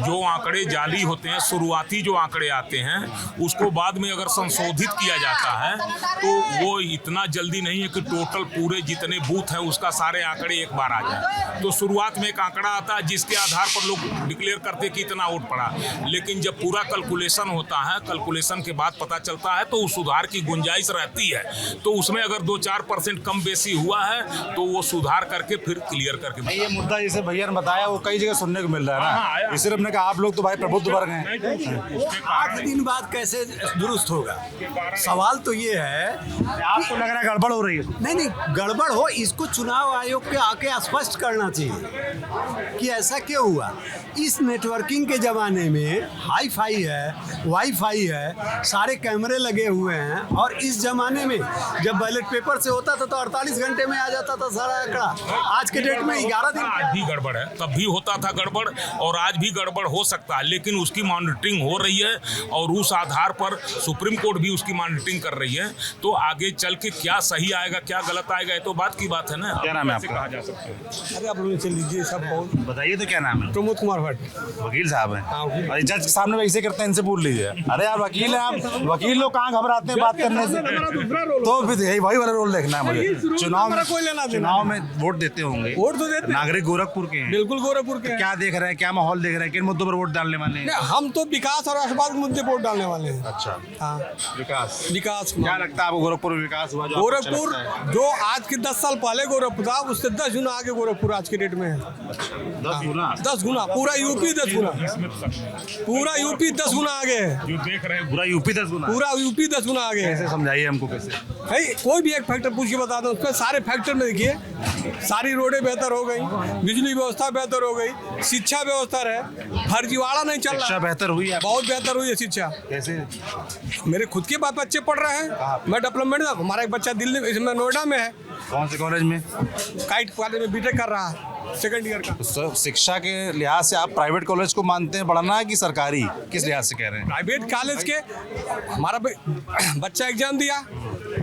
Speaker 5: जो आंकड़े जारी होते हैं, शुरुआती जो आंकड़े आते हैं, उसको बाद में अगर संशोधित किया जाता है तो वो इतना जल्दी नहीं है कि टोटल पूरे जितने बूथ हैं उसका सारे आंकड़े एक बार आ जाए। तो शुरुआत में एक आंकड़ा आता है जिसके आधार पर लोग डिक्लेयर करते कि इतना वोट पड़ा, लेकिन जब पूरा कैलकुलेशन होता है, कैलकुलेशन के बाद पता चलता है तो सुधार की गुंजाइश रहती है। तो उसमें अगर 2-4% कम बेसी हुआ है तो वो सुधार करके फिर क्लियर करके।
Speaker 2: ये मुद्दा जैसे भैया ने बताया वो कई जगह सुनने को मिल रहा है ना। इस सिर्फ ने कहा आप लोग तो भाई प्रबुद्ध वर्ग हैं।
Speaker 8: 8 दिन बाद कैसे दुरुस्त होगा? सवाल तो ये है,
Speaker 2: आपको लग रहा है गड़बड़ हो रही है?
Speaker 8: नहीं, गड़बड़ हो, इसको चुनाव आयोग के आके स्पष्ट करना चाहिए कि ऐसा क्यों हुआ। इस नेटवर्किंग के ज़माने में हाई फाई है, वाईफाई है, सारे कैमरे लगे हुए हैं, और इस ज़माने में जब बैलेट पेपर से होता था तो 48 घंटे में आ जाता था सारा आंकड़ा। आज के डेट में 11 दिन।
Speaker 5: आज भी गड़बड़ है, तब भी होता था गड़बड़ और आज भी गड़बड़ हो सकता है, लेकिन उसकी मॉनिटरिंग हो रही है और उस आधार पर सुप्रीम कोर्ट भी उसकी मॉनिटरिंग कर रही है। तो आगे चल के क्या सही आएगा क्या गलत आएगा ये तो बात की बात है ना।
Speaker 2: क्या नाम है आपका?
Speaker 5: कहा जा सकता है।
Speaker 12: अरे आप लोग चल लीजिए सब।
Speaker 2: बताइए तो क्या नाम है?
Speaker 12: प्रमोद कुमार भट्ट।
Speaker 2: वकील साहब हैं? और जज के सामने वैसे करते हैं, इनसे पूछ लीजिए। अरे यार वकील हैं आप, वकील लोग कहाँ घबराते हैं बात करने से? तो फिर यही वही वाला रोल देखना है मुझे। चुनाव में वोट देते होंगे,
Speaker 12: वोट तो देते।
Speaker 2: नागरिक गोरखपुर के हैं।
Speaker 12: बिल्कुल गोरखपुर के।
Speaker 2: क्या देख रहे हैं, क्या माहौल देख रहे हैं, किन मुद्दों पर वोट डालने वाले हैं?
Speaker 12: हम तो विकास और राष्ट्रवाद के मुद्दे वोट डालने वाले हैं।
Speaker 2: अच्छा,
Speaker 12: हाँ,
Speaker 2: विकास। क्या लगता है आपको गोरखपुर में विकास हुआ?
Speaker 12: गोरखपुर जो आज के 10 साल पहले गोरखपुर था, उससे 10 गुना आगे गोरखपुर आज के डेट में है। 10 गुना। पूरा यूपी 10 गुना। पूरा यूपी 10 गुना आगे है।
Speaker 2: जो देख रहे हैं पूरा यूपी 10 गुना।
Speaker 12: पूरा यूपी 10 गुना आगे है।
Speaker 2: कैसे समझाइए हमको कैसे?
Speaker 12: भाई कोई भी एक फैक्टर पूछ के बता दो, उसमें सारे फैक्टर में देखिए, सारी रोडें बेहतर हो गई, बिजली व्यवस्था बेहतर हो गई, शिक्षा व्यवस्था है, फर्जीवाड़ा नहीं चल रहा।
Speaker 2: शिक्षा बेहतर हुई है?
Speaker 12: बहुत बेहतर हुई है शिक्षा।
Speaker 2: कैसे?
Speaker 12: मेरे खुद के बच्चे पढ़ रहे हैं। मैं डेवलपमेंट, हमारा एक बच्चा दिल्ली में, नोएडा में है।
Speaker 2: कौन से कॉलेज में?
Speaker 12: काइट कॉलेज में बीटेक कर रहा है, 2nd ईयर का।
Speaker 2: तो शिक्षा के लिहाज से आप प्राइवेट कॉलेज को मानते हैं बढ़ाना है कि सरकारी? किस लिहाज से कह रहे हैं?
Speaker 12: प्राइवेट कॉलेज के हमारा बच्चा एग्जाम दिया,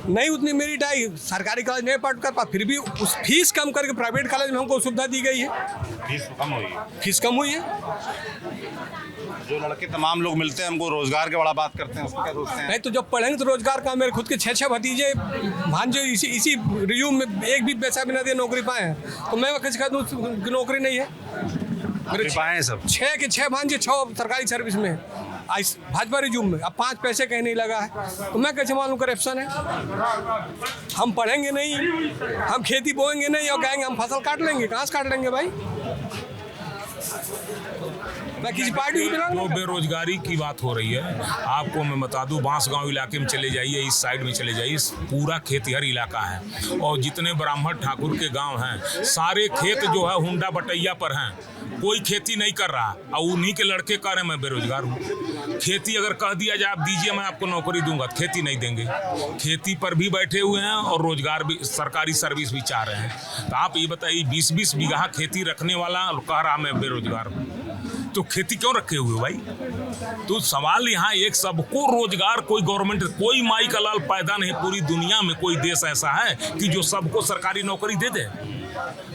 Speaker 12: नहीं उतनी मेरिट आई, सरकारी कॉलेज नहीं पढ़ कर पा, फिर भी उस फीस कम करके प्राइवेट कॉलेज में हमको सुविधा दी गई है।
Speaker 2: फीस कम हुई है?
Speaker 12: फीस कम हुई है।
Speaker 2: जो लड़के तमाम लोग मिलते हैं हमको रोजगार के बड़ा बात करते हैं, उसको क्या सोचते हैं?
Speaker 12: नहीं तो जब पढ़ेंगे तो रोजगार का, मेरे खुद के 6 भतीजे भांजे इसी रिज्यूम में एक भी पैसा बिना दिए नौकरी पाए हैं, तो मैं कैसे कह दूँ नौकरी नहीं है? मेरे
Speaker 2: पाए सब
Speaker 12: 6 के 6 भांजे 6 सरकारी सर्विस में आज भाजपा रिज्यूम में, अब 5 पैसे कहीं नहीं लगा है, तो मैं कैसे मालूम करप्शन है? हम पढ़ेंगे नहीं, हम खेती बोएंगे नहीं और कहेंगे हम फसल काट लेंगे, कहाँ से काट लेंगे भाई? मैं किसी पार्टी को बिना।
Speaker 5: जो बेरोजगारी की बात हो रही है, आपको मैं बता दूं, बांसगांव इलाके में चले जाइए, इस साइड में चले जाइए, पूरा खेतिहर इलाका है और जितने ब्राह्मण ठाकुर के गांव हैं सारे खेत जो है हुंडा बटैया पर हैं। कोई खेती नहीं कर रहा और उन्हीं के लड़के कह रहे हैं मैं बेरोजगार हूँ। खेती अगर कह दिया जाए आप दीजिए मैं आपको नौकरी दूंगा, खेती नहीं देंगे। खेती पर भी बैठे हुए हैं और रोजगार भी, सरकारी सर्विस भी चाह रहे हैं। तो आप ये बताइए 20-20 बीघा खेती रखने वाला कह रहा मैं बेरोजगार हूँ, तो खेती क्यों रखे हुए भाई? तो सवाल यहाँ एक, सबको रोजगार, कोई गवर्नमेंट, कोई माई का लाल पैदा नहीं पूरी दुनिया में कोई देश ऐसा है कि जो सबको सरकारी नौकरी दे दे।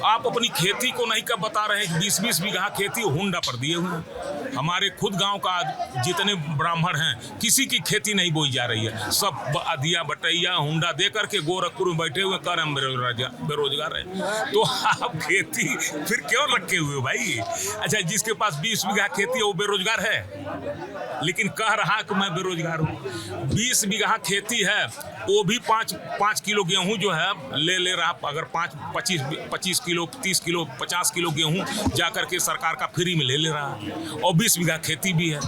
Speaker 5: आप अपनी खेती को नहीं कब बता रहे हैं कि 20-20 बीघा खेती हुंडा पर दिए हुए हैं। हमारे खुद गांव का जितने ब्राह्मण हैं किसी की खेती नहीं बोई जा रही है, सब अधिया बटैया हुंडा दे करके गोरखपुर में बैठे हुए कर हम बेरोजगार है। तो आप खेती फिर क्यों रखे हुए हो भाई? अच्छा, जिसके पास 20 बीघा खेती है वो बेरोजगार है, लेकिन कह रहा कि मैं बेरोजगार हूँ। 20 बीघा खेती है, वो भी 5 किलो गेहूं जो है ले रहा, अगर 25 किलो 30 किलो 50 किलो गेहूं जा करके सरकार का फ्री में ले रहा है, और 20 बीघा खेती भी है।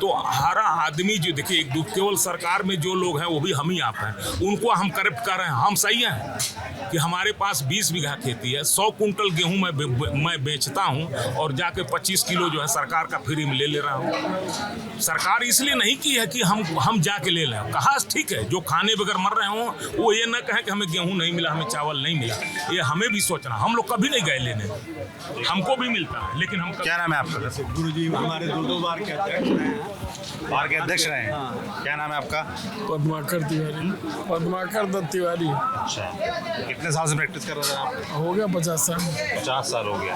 Speaker 5: तो हर आदमी जो देखिए, केवल सरकार में जो लोग हैं वो भी हम ही आप हैं, उनको हम करप्ट कर रहे हैं। हम सही हैं कि हमारे पास 20 बीघा खेती है, 100 कुंटल गेहूं मैं बेचता हूं और जाके 25 किलो जो है सरकार का फ्री में ले रहा हूं। सरकार इसलिए नहीं की है कि हम जाके ले लें। कहा ठीक है, जो खाने बगैर मर रहे हों वो ये न कहें कि हमें गेहूं नहीं मिला, हमें चावल नहीं मिला। ये हमें भी सोचना, हम लोग कभी नहीं गए लेने, हमको भी मिलता है, लेकिन हम।
Speaker 2: क्या नाम है आपका?
Speaker 8: गुरु जी हमारे 2 बार के अध्यक्ष रहे हैं,
Speaker 2: बार के अध्यक्ष रहे हैं। क्या नाम है आपका?
Speaker 12: पद्माकर तिवारी, पद्माकर दत्त तिवारी।
Speaker 2: अच्छा, कितने साल से प्रैक्टिस कर रहे हैं आप?
Speaker 12: हो गया 50 साल।
Speaker 2: 50 साल हो गया।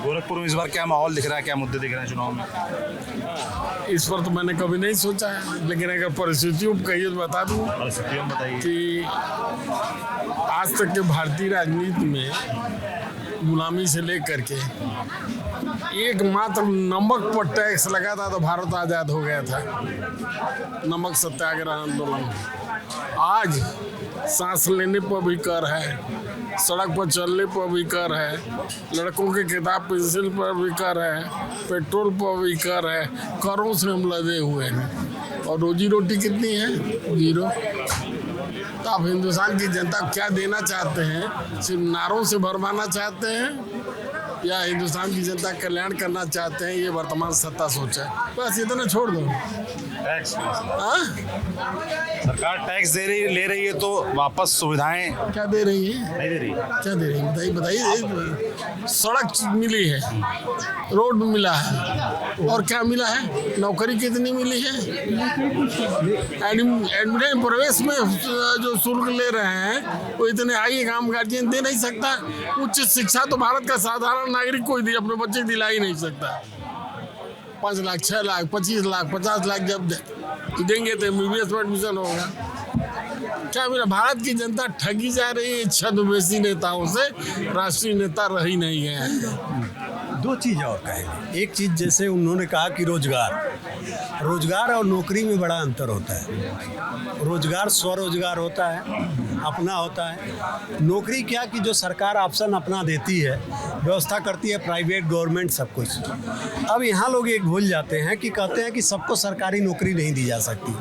Speaker 2: गोरखपुर में इस बार क्या माहौल दिख रहा है, क्या मुद्दे दिख रहे हैं चुनाव में?
Speaker 12: इस पर तो मैंने कभी नहीं सोचा है, लेकिन अगर परिस्थितियों को कहिए तो बता दूँ
Speaker 2: परिस्थितियों में बताइए
Speaker 12: कि आज तक के भारतीय राजनीति में गुलामी से लेकर के एकमात्र नमक पर टैक्स लगा था तो भारत आज़ाद हो गया था। नमक सत्याग्रह आंदोलन। आज सांस लेने पर भी कर है, सड़क पर चलने पर भी कर है, लड़कों के किताब पेंसिल पर भी कर है, पेट्रोल पर भी कर है। करों से हम लदे हुए हैं और रोजी रोटी कितनी है? 0। तो आप हिंदुस्तान की जनता को क्या देना चाहते हैं? सिर्फ नारों से भरमाना चाहते हैं या हिंदुस्तान की जनता का कल्याण करना चाहते हैं? ये वर्तमान सत्ता सोचे, बस इतना छोड़ दो।
Speaker 2: टैक्स सरकार टैक्स ले रही है तो वापस सुविधाएं
Speaker 12: क्या दे रही है?
Speaker 2: नहीं दे रही।
Speaker 12: क्या दे रही है बताइए। सड़क मिली है, रोड मिला है, और क्या मिला है? नौकरी कितनी मिली है? एडमिशन प्रवेश में जो शुल्क ले रहे हैं वो इतने हाई काम गार्जियन दे नहीं सकता। उच्च शिक्षा तो भारत का साधारण नागरिक कोई अपने बच्चे को दिला ही नहीं सकता। 5 लाख 6 लाख 25 लाख 50 लाख जब देंगे तो MBBS में एडमिशन होगा। क्या मेरा भारत की जनता ठगी जा रही है छद्मवेशी नेताओं से, राष्ट्रीय नेता रही नहीं है।
Speaker 8: 2 चीज़ और कहेंगे। एक चीज़ जैसे उन्होंने कहा कि रोजगार और नौकरी में बड़ा अंतर होता है। रोजगार स्वरोजगार होता है, अपना होता है। नौकरी क्या कि जो सरकार ऑप्शन अपना देती है, व्यवस्था करती है, प्राइवेट गवर्नमेंट सब कुछ। अब यहाँ लोग एक भूल जाते हैं कि कहते हैं कि सबको सरकारी नौकरी नहीं दी जा सकती।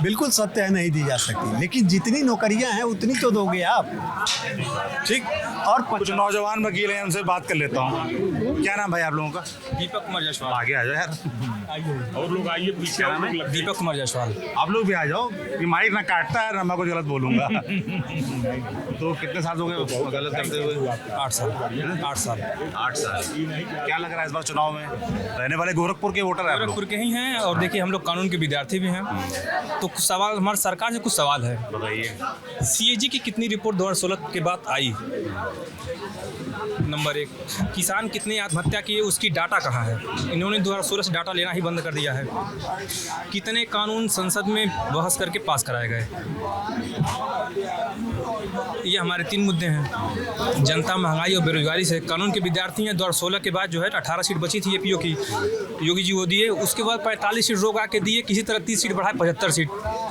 Speaker 8: बिल्कुल सत्य है, नहीं दी जा सकती, लेकिन जितनी नौकरियां हैं उतनी तो दोगे आप। ठीक। और
Speaker 2: कुछ नौजवान वकील हैं, उनसे बात कर लेता हूँ। क्या नाम भाई आप लोगों का?
Speaker 13: दीपक कुमार जायसवाल।
Speaker 2: आगे आ जाओ यार,
Speaker 5: और लोग आइए पीछे।
Speaker 13: दीपक कुमार जायसवाल।
Speaker 2: आप लोग भी आ जाओ, ये माइक ना काटता है ना मैं कुछ गलत बोलूँगा। तो कितने साल हो गए गलत करते हुए?
Speaker 13: 8 साल। 8 साल।
Speaker 2: 8 साल। क्या लग रहा है इस बार चुनाव में? रहने वाले गोरखपुर के वोटर हैं?
Speaker 13: गोरखपुर के ही हैं, और देखिए हम लोग कानून के विद्यार्थी भी हैं, तो कुछ सवाल हमारे सरकार से कुछ सवाल है।
Speaker 2: बताइए।
Speaker 13: CAG की कितनी रिपोर्ट 2016 के बाद आई? नंबर 1, किसान कितने आत्महत्या किए उसकी डाटा कहाँ है? इन्होंने 2016 से डाटा लेना ही बंद कर दिया है। कितने कानून संसद में बहस करके पास कराए गए? ये हमारे 3 मुद्दे हैं। जनता, महंगाई और बेरोजगारी से। कानून के विद्यार्थी हैं, 2016 के बाद जो है 18 सीट बची थी APO की, योगी जी वो दिए। उसके बाद 45 सीट रोक आके दिए, किसी तरह 30 सीट बढ़ाए 75 सीट।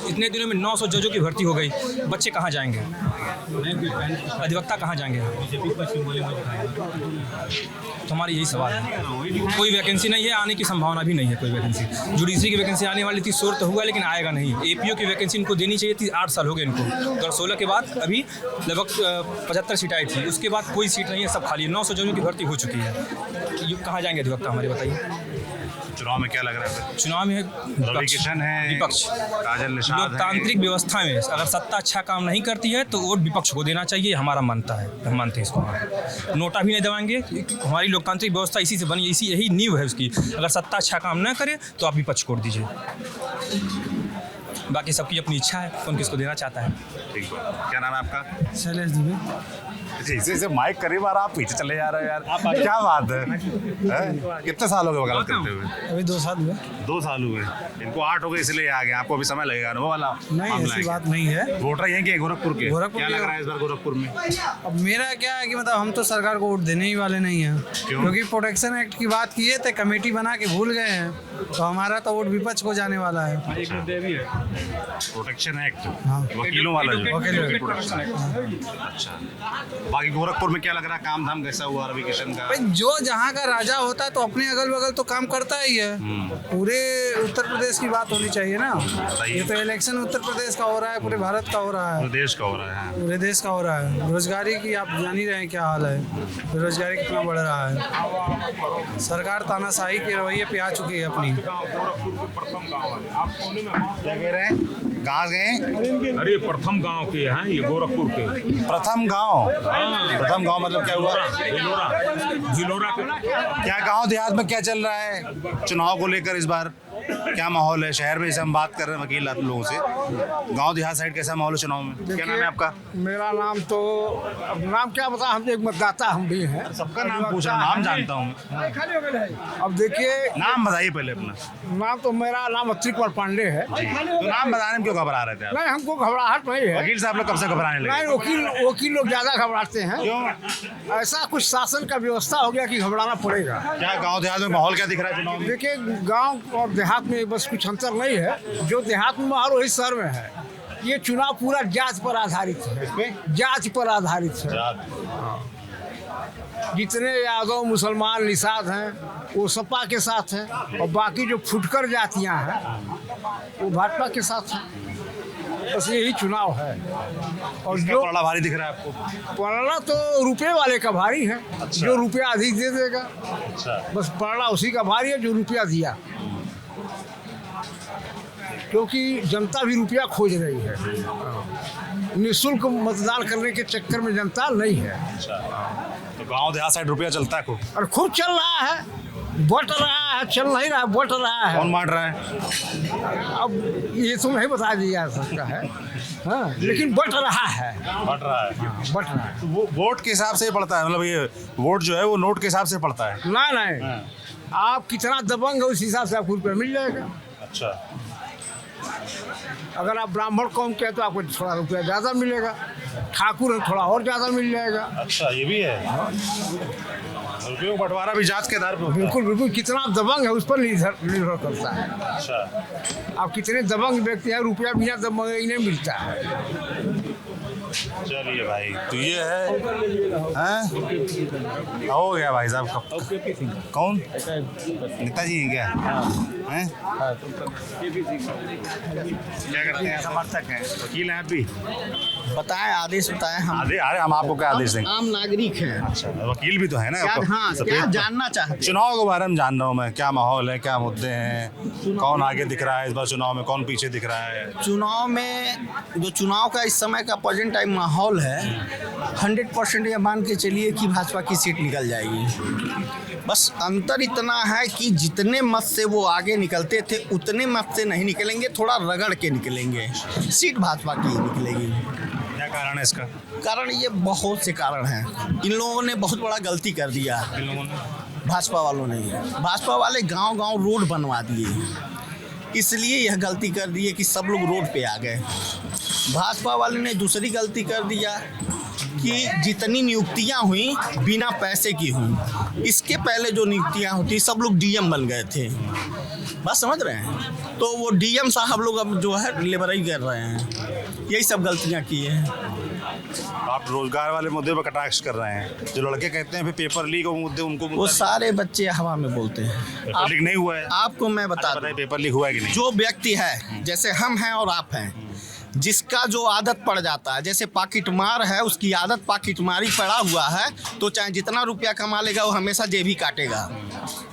Speaker 13: इतने दिनों में 900 जजों की भर्ती हो गई, बच्चे कहाँ जाएंगे, अधिवक्ता कहाँ जाएंगे? तो हमारी यही सवाल है। कोई वैकेंसी नहीं है, आने की संभावना भी नहीं है कोई वैकेंसी। जुडिशरी की वैकेंसी आने वाली थी, शोर तो हुआ लेकिन आएगा नहीं। एपीओ की वैकेंसी इनको देनी चाहिए थी, 8 साल हो गए इनको। 2016 के बाद अभी लगभग 75 सीट आई थी, उसके बाद कोई सीट नहीं है, सब खाली है। 900 जजों की भर्ती हो चुकी है, ये कहाँ जाएंगे अधिवक्ता हमारे, बताइए।
Speaker 2: चुनाव में क्या लग रहा है?
Speaker 13: चुनाव में
Speaker 2: रवि किशन है,
Speaker 13: विपक्ष,
Speaker 2: काजल निषाद है।
Speaker 13: लोकतांत्रिक व्यवस्था में अगर सत्ता अच्छा काम नहीं करती है तो वोट विपक्ष को देना चाहिए, हमारा मानता है, हम मानते हैं इसको। नोटा भी नहीं दबाएंगे, हमारी लोकतांत्रिक व्यवस्था इसी से बनी, यही नींव है उसकी। अगर सत्ता अच्छा काम न करे तो आप विपक्ष को दीजिए, बाकी सबकी अपनी इच्छा है, कौन किसको देना चाहता है।
Speaker 2: ठीक है, क्या नाम है आपका?
Speaker 13: शैलेश दुबे।
Speaker 2: इसे माइक करीब आ रहा, आप पीछे चले जा रहे हो यार, क्या बात है? कितने साल हो गए वकालत करते हुए?
Speaker 11: अभी 2 साल हुए।
Speaker 2: 2 साल हुए, इनको 8 हो गए इसलिए आ गए, आपको अभी समय लगेगा अनुभव वाला?
Speaker 11: नहीं, ऐसी बात नहीं है।
Speaker 2: वोटर यहीं के गोरखपुर के,
Speaker 11: गोरखपुर
Speaker 2: क्या
Speaker 11: के।
Speaker 2: लग रहा है इस बार गोरखपुर में?
Speaker 11: अब मेरा क्या है कि मतलब हम तो सरकार को वोट देने ही वाले नहीं हैं, क्योंकि प्रोटेक्शन एक्ट की बात किए थे, कमेटी बना के भूल गए हैं, तो हमारा तो वोट विपक्ष को जाने वाला है।
Speaker 2: प्रोटेक्शन एक्ट,
Speaker 11: हाँ।
Speaker 2: वकीलों वाला जो
Speaker 11: वकीलों
Speaker 2: अच्छा। बाकी गोरखपुर में क्या लग रहा है, काम धाम कैसा हुआ रवि किशन का?
Speaker 11: भाई जो जहाँ का राजा होता है तो अपने अगल बगल तो काम करता ही है। पूरे उत्तर प्रदेश की बात होनी चाहिए ना, ये तो इलेक्शन उत्तर प्रदेश का हो रहा है, पूरे भारत का हो रहा है,
Speaker 2: पूरे देश का हो रहा है।
Speaker 11: पूरे देश का हो रहा है। बेरोजगारी की आप जान ही रहे हैं क्या हाल है, बेरोजगारी कितना बढ़ रहा है। सरकार तानाशाही के रवैये पे आ चुकी है अपनी।
Speaker 2: क्या कह रहे हैं, कहाँ गए?
Speaker 5: अरे प्रथम गांव के हैं ये, गोरखपुर के
Speaker 2: प्रथम गांव। प्रथम गांव मतलब क्या हुआ?
Speaker 5: झिलोरा के।
Speaker 2: क्या गांव देहात में क्या चल रहा है चुनाव को लेकर इस बार, क्या माहौल है शहर में? जैसे हम बात कर रहे हैं वकील आप लोगों से, गांव देहात साइड कैसा माहौल है चुनाव में? क्या नाम है आपका?
Speaker 7: मेरा नाम तो, अब नाम क्या बता, हम एक मतदाता हम भी हैं।
Speaker 2: सबका नाम पूछा, नाम जानता हूँ।
Speaker 7: अब देखिए,
Speaker 2: नाम बताइए पहले अपना।
Speaker 7: नाम तो मेरा नाम अत्रि कुमार पांडे है।
Speaker 2: तो नाम बताने में क्यों घबरा रहे थे आप?
Speaker 7: नहीं, हमको घबराहट नहीं है।
Speaker 2: वकील साहब लोग कब से घबराने लगे?
Speaker 7: नहीं, वकील लोग ज्यादा घबराते हैं।
Speaker 2: क्यों?
Speaker 7: ऐसा कुछ शासन का व्यवस्था हो गया कि घबराना पड़ेगा।
Speaker 2: क्या गांव देहात में माहौल क्या दिख रहा है चुनाव में?
Speaker 7: देखिए, गांव और देहात में बस कुछ अंतर नहीं है, जो देहात में माहौल वही शहर में है। ये चुनाव पूरा जांच पर आधारित है, जांच पर आधारित है। जितने यादव मुसलमान निषाद हैं वो सपा के साथ हैं, और बाकी जो फुटकर जातियां हैं वो भाजपा के साथ हैं। बस यही चुनाव है। और जो
Speaker 2: पलड़ा भारी दिख रहा है आपको?
Speaker 7: पलड़ा तो रुपये वाले का भारी है। अच्छा। जो रुपया अधिक दे देगा।
Speaker 2: अच्छा।
Speaker 7: बस पलड़ा उसी का भारी है जो रुपया दिया, क्योंकि जनता भी रुपया खोज रही है। निःशुल्क मतदान करने के चक्कर में जनता नहीं है।
Speaker 2: अच्छा। तो गांव देहात साइड रुपया चलता है खूब?
Speaker 7: और खूब चल रहा है, बट रहा है, चल नहीं रहा है, बट रहा है।
Speaker 2: कौन बांट रहा है?
Speaker 7: अब ये तो नहीं बता दिया जा सकता है, हाँ, लेकिन बट रहा है।
Speaker 2: बट रहा है,
Speaker 7: हाँ, बट रहा है।
Speaker 2: तो वो वोट के हिसाब से पड़ता है, मतलब ये वोट जो है वो नोट के हिसाब से पड़ता है?
Speaker 7: नहीं, आप कितना दबंग है उस हिसाब से आपको रुपया मिल जाएगा।
Speaker 2: अच्छा।
Speaker 7: अगर आप ब्राह्मण कौम के हैं तो आपको थोड़ा रुपया ज़्यादा मिलेगा, ठाकुर है थोड़ा और ज़्यादा मिल जाएगा।
Speaker 2: अच्छा, ये भी है। रुपयों का बंटवारा भी जांच के आधार पर?
Speaker 7: बिल्कुल बिल्कुल, कितना दबंग है उस पर निर्भर करता है।
Speaker 2: अच्छा।
Speaker 7: आप कितने दबंग व्यक्ति हैं, रुपया बिना दबंग ही नहीं मिलता है।
Speaker 2: चलिए भाई, तो ये है, हो गया भाई साहब। कौन नेताजी हैं क्या? हैं? क्या करते हैं?
Speaker 8: समर्थक हैं।
Speaker 2: वकील हैं आप भी?
Speaker 8: बताएं, आदेश बताएं।
Speaker 2: हम आपको क्या आदेश देंगे?
Speaker 8: आम नागरिक हैं।
Speaker 2: अच्छा, वकील भी तो है ना?
Speaker 8: हाँ, क्या जानना चाहते हैं?
Speaker 2: चुनाव के बारे में जान रहा हूँ मैं, क्या माहौल है, क्या मुद्दे हैं, कौन आगे दिख रहा है इस बार चुनाव में, कौन पीछे दिख रहा है?
Speaker 8: चुनाव में जो चुनाव का इस समय का प्रेजेंट टाइम माहौल है, 100% ये मान के चलिए कि भाजपा की सीट निकल जाएगी। बस अंतर इतना है कि जितने मत से वो आगे निकलते थे उतने मत से नहीं निकलेंगे, थोड़ा रगड़ के निकलेंगे, सीट भाजपा की निकलेगी।
Speaker 2: क्या कारण है इसका?
Speaker 8: कारण ये बहुत से कारण हैं। इन लोगों ने बहुत बड़ा गलती कर दिया।
Speaker 2: इन लोगों ने,
Speaker 8: भाजपा वालों ने, भाजपा वाले गांव-गांव रोड बनवा दिए, इसलिए यह गलती कर दी है कि सब लोग रोड पे आ गए। भाजपा वाले ने दूसरी गलती कर दिया,
Speaker 9: कि जितनी नियुक्तियां हुई बिना पैसे की हुई। इसके पहले जो नियुक्तियां होती सब लोग डीएम बन गए थे, बात समझ रहे हैं। तो वो डीएम साहब लोग अब जो है लेबराई कर रहे हैं, यही सब गलतियां की हैं।
Speaker 2: आप रोजगार वाले मुद्दे पर कटाक्ष कर रहे हैं। जो लड़के कहते हैं फिर पेपर लीक हो मुद्दे, उनको
Speaker 9: वो सारे बच्चे हवा में बोलते हैं।
Speaker 2: पेपर लीक नहीं हुआ है।
Speaker 9: आपको मैं बता दूं,
Speaker 2: पेपर लीक हुआ है कि नहीं।
Speaker 9: जो व्यक्ति है, जैसे हम हैं और आप हैं, जिसका जो आदत पड़ जाता है, जैसे पाकिट मार है, उसकी आदत पाकिट मारी पड़ा हुआ है, तो चाहे जितना रुपया कमा लेगा वो हमेशा जेब ही काटेगा।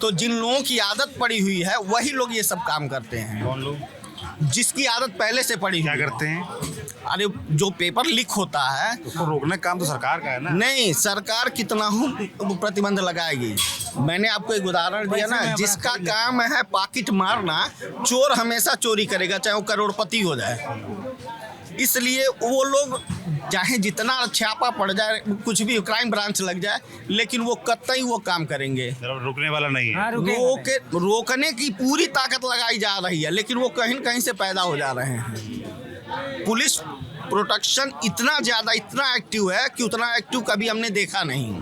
Speaker 9: तो जिन लोगों की आदत पड़ी हुई है वही लोग ये सब काम करते हैं।
Speaker 2: कौन लोग?
Speaker 9: जिसकी आदत पहले से पड़ी
Speaker 2: क्या
Speaker 9: हुई
Speaker 2: करते हैं?
Speaker 9: अरे जो पेपर लीक होता है
Speaker 2: उसको रोकने का काम तो सरकार का है ना।
Speaker 9: नहीं, सरकार कितना हो प्रतिबंध लगाएगी। मैंने आपको एक उदाहरण दिया ना, जिसका काम है पाकिट मारना, चोर हमेशा चोरी करेगा, चाहे वो करोड़पति हो जाए। इसलिए वो लोग चाहे जितना छापा पड़ जाए, कुछ भी क्राइम ब्रांच लग जाए, लेकिन वो कतई वो काम करेंगे।
Speaker 2: रुकने वाला नहीं है।
Speaker 9: रोकने की पूरी ताकत लगाई जा रही है, लेकिन वो कहीं कहीं से पैदा हो जा रहे हैं। पुलिस प्रोटेक्शन इतना ज़्यादा, इतना एक्टिव है कि उतना एक्टिव कभी हमने देखा नहीं।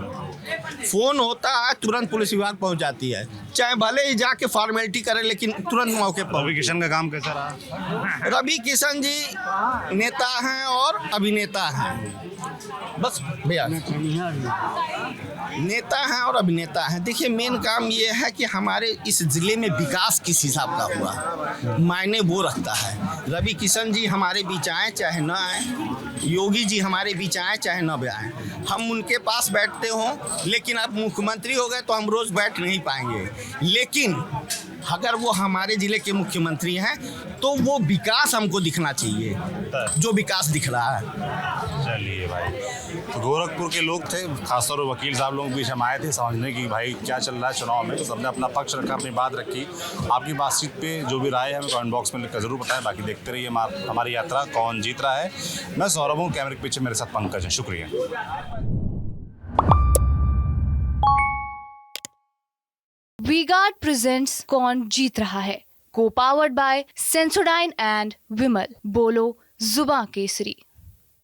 Speaker 9: फोन होता है, तुरंत पुलिस विभाग पहुंच जाती है, चाहे भले ही जाके फॉर्मेलिटी करे, लेकिन तुरंत मौके पर।
Speaker 2: रवि किशन का काम कैसा रहा?
Speaker 9: रवि किशन जी नेता हैं और अभिनेता हैं, बस भैया नेता हैं और अभिनेता हैं। देखिए, मेन काम ये है कि हमारे इस ज़िले में विकास किस हिसाब का हुआ, मायने वो रखता है। रवि किशन जी हमारे बीच आए चाहे न आए, योगी जी हमारे बीच आए चाहे न भी आए, हम उनके पास बैठते हों, लेकिन अब मुख्यमंत्री हो गए तो हम रोज़ बैठ नहीं पाएंगे। लेकिन अगर वो हमारे ज़िले के मुख्यमंत्री हैं तो वो विकास हमको दिखना चाहिए, जो विकास दिख रहा है।
Speaker 2: चलिए भाई, तो गोरखपुर के लोग थे, खासतौर पर वकील साहब लोग बीच हम आए थे समझने की भाई क्या चल रहा है चुनाव में। तो सबने अपना पक्ष रखा, अपनी बात रखी। आपकी बातचीत पे जो भी राय है हमें कमेंट बॉक्स में लिखकर जरूर बताएं। बाकी देखते रहिए हमारी यात्रा कौन जीत रहा है। मैं सौरभ हूँ, कैमरे के पीछे मेरे साथ पंकज है। शुक्रिया।
Speaker 1: वीगार्ड प्रेजेंट्स कौन जीत रहा है, को पावर्ड बाय सेंसोडाइन एंड विमल। बोलो जुबां केसरी।